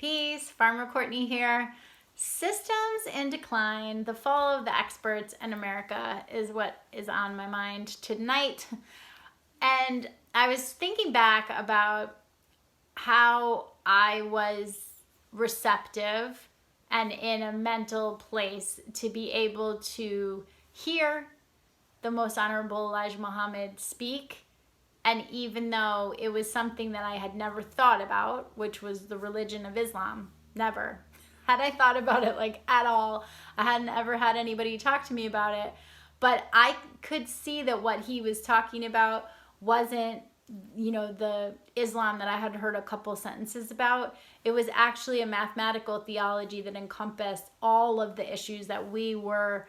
Peace, Farmer Courtney here. Systems in decline, the fall of the experts in America is what is on my mind tonight. And I was thinking back about how I was receptive and in a mental place to be able to hear the Most Honorable Elijah Muhammad speak. And even though it was something that I had never thought about, which was the religion of Islam, never had I thought about it like at all. I hadn't ever had anybody talk to me about it. But I could see that what he was talking about wasn't, the Islam that I had heard a couple sentences about. It was actually a mathematical theology that encompassed all of the issues that we were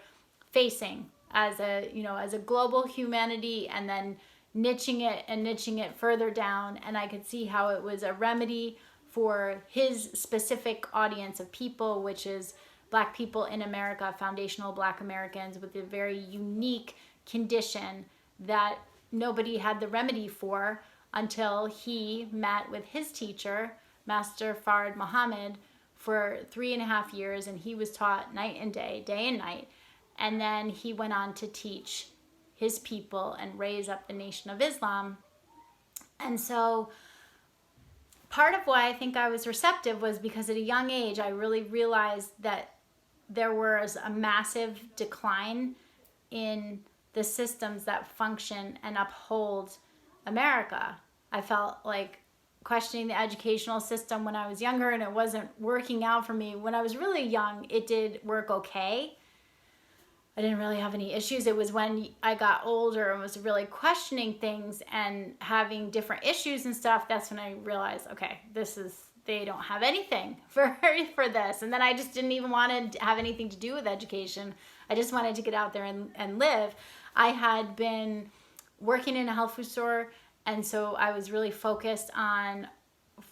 facing as a global humanity, and then niching it further down. And I could see how it was a remedy for his specific audience of people, which is Black people in America, foundational Black Americans with a very unique condition that nobody had the remedy for until he met with his teacher, Master Fard Muhammad, for 3.5 years, and he was taught night and day and night. And then he went on to teach his people and raise up the Nation of Islam. And so part of why I think I was receptive was because at a young age, I really realized that there was a massive decline in the systems that function and uphold America. I felt like questioning the educational system when I was younger, and it wasn't working out for me. When I was really young, it did work okay. I didn't really have any issues. It was when I got older and was really questioning things and having different issues and stuff, that's when I realized, okay, they don't have anything for this. And then I just didn't even want to have anything to do with education. I just wanted to get out there and live. I had been working in a health food store, and so I was really focused on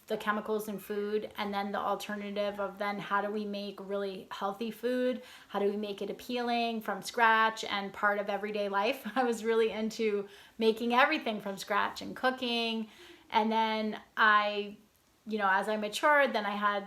the chemicals in food, and then the alternative of then how do we make really healthy food? How do we make it appealing from scratch and part of everyday life? I was really into making everything from scratch and cooking. And then as I matured, then I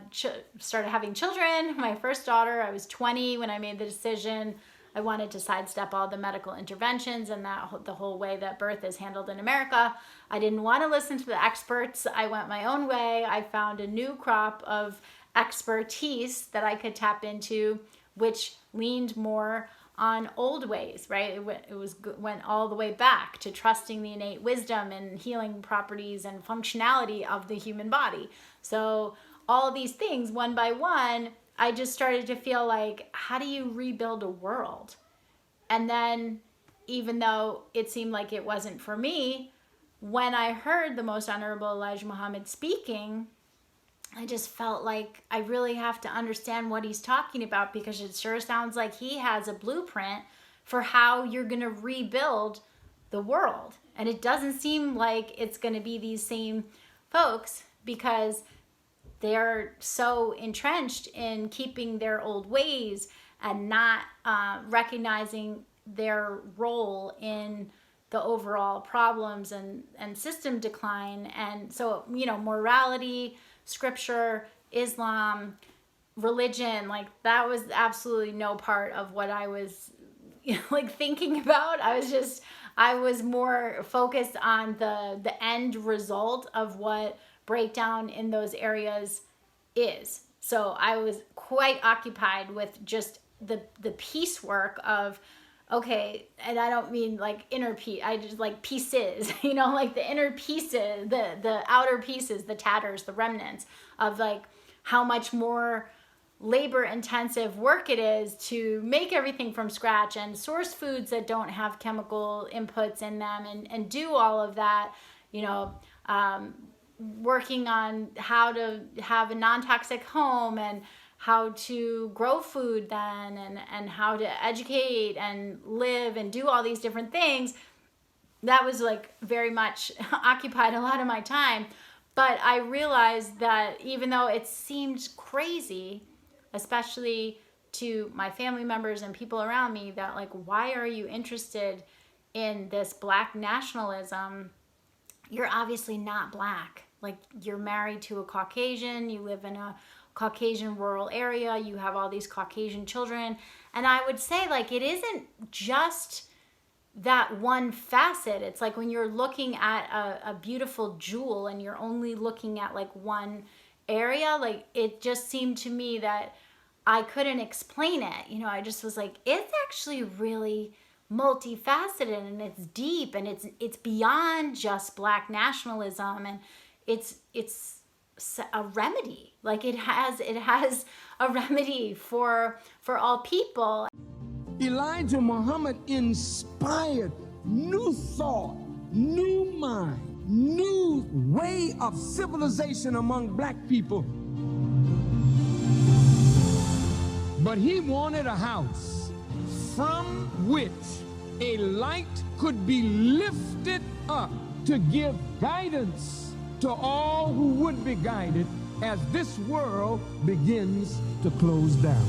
started having children. My first daughter, I was 20 when I made the decision. I wanted to sidestep all the medical interventions and the whole way that birth is handled in America. I didn't want to listen to the experts. I went my own way. I found a new crop of expertise that I could tap into, which leaned more on old ways, right? It went all the way back to trusting the innate wisdom and healing properties and functionality of the human body. So all these things, one by one, I just started to feel like, how do you rebuild a world? And then, even though it seemed like it wasn't for me, when I heard the Most Honorable Elijah Muhammad speaking, I just felt like I really have to understand what he's talking about, because it sure sounds like he has a blueprint for how you're going to rebuild the world. And it doesn't seem like it's going to be these same folks, because they're so entrenched in keeping their old ways and not recognizing their role in the overall problems and system decline. And so, morality, scripture, Islam, religion, like that was absolutely no part of what I was thinking about. I was more focused on the end result of what breakdown in those areas is. So I was quite occupied with just the piecework of, okay, and I don't mean like inner piece, I just like pieces, like the inner pieces, the outer pieces, the tatters, the remnants of like how much more labor intensive work it is to make everything from scratch and source foods that don't have chemical inputs in them, and do all of that, working on how to have a non-toxic home and how to grow food then, and how to educate and live and do all these different things. That was like very much occupied a lot of my time. But I realized that even though it seemed crazy, especially to my family members and people around me, that like, why are you interested in this Black nationalism? You're obviously not Black. Like, you're married to a Caucasian, you live in a Caucasian rural area. You have all these Caucasian children. And I would say, like, it isn't just that one facet. It's like when you're looking at a beautiful jewel and you're only looking at like one area, like it just seemed to me that I couldn't explain it. You know, I just was like, it's actually really multifaceted and it's deep and it's beyond just Black nationalism, and it's a remedy. Like it has a remedy for all people. Elijah Muhammad inspired new thought, new mind, new way of civilization among black people. But he wanted a house from which a light could be lifted up to give guidance to all who would be guided as this world begins to close down.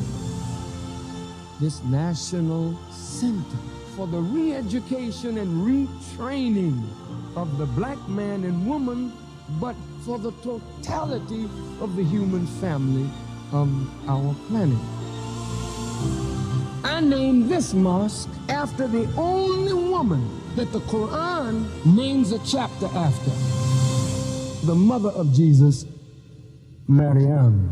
This national center for the re-education and retraining of the black man and woman, but for the totality of the human family of our planet. I named this mosque after the only woman that the Quran names a chapter after, the mother of Jesus, Maryam.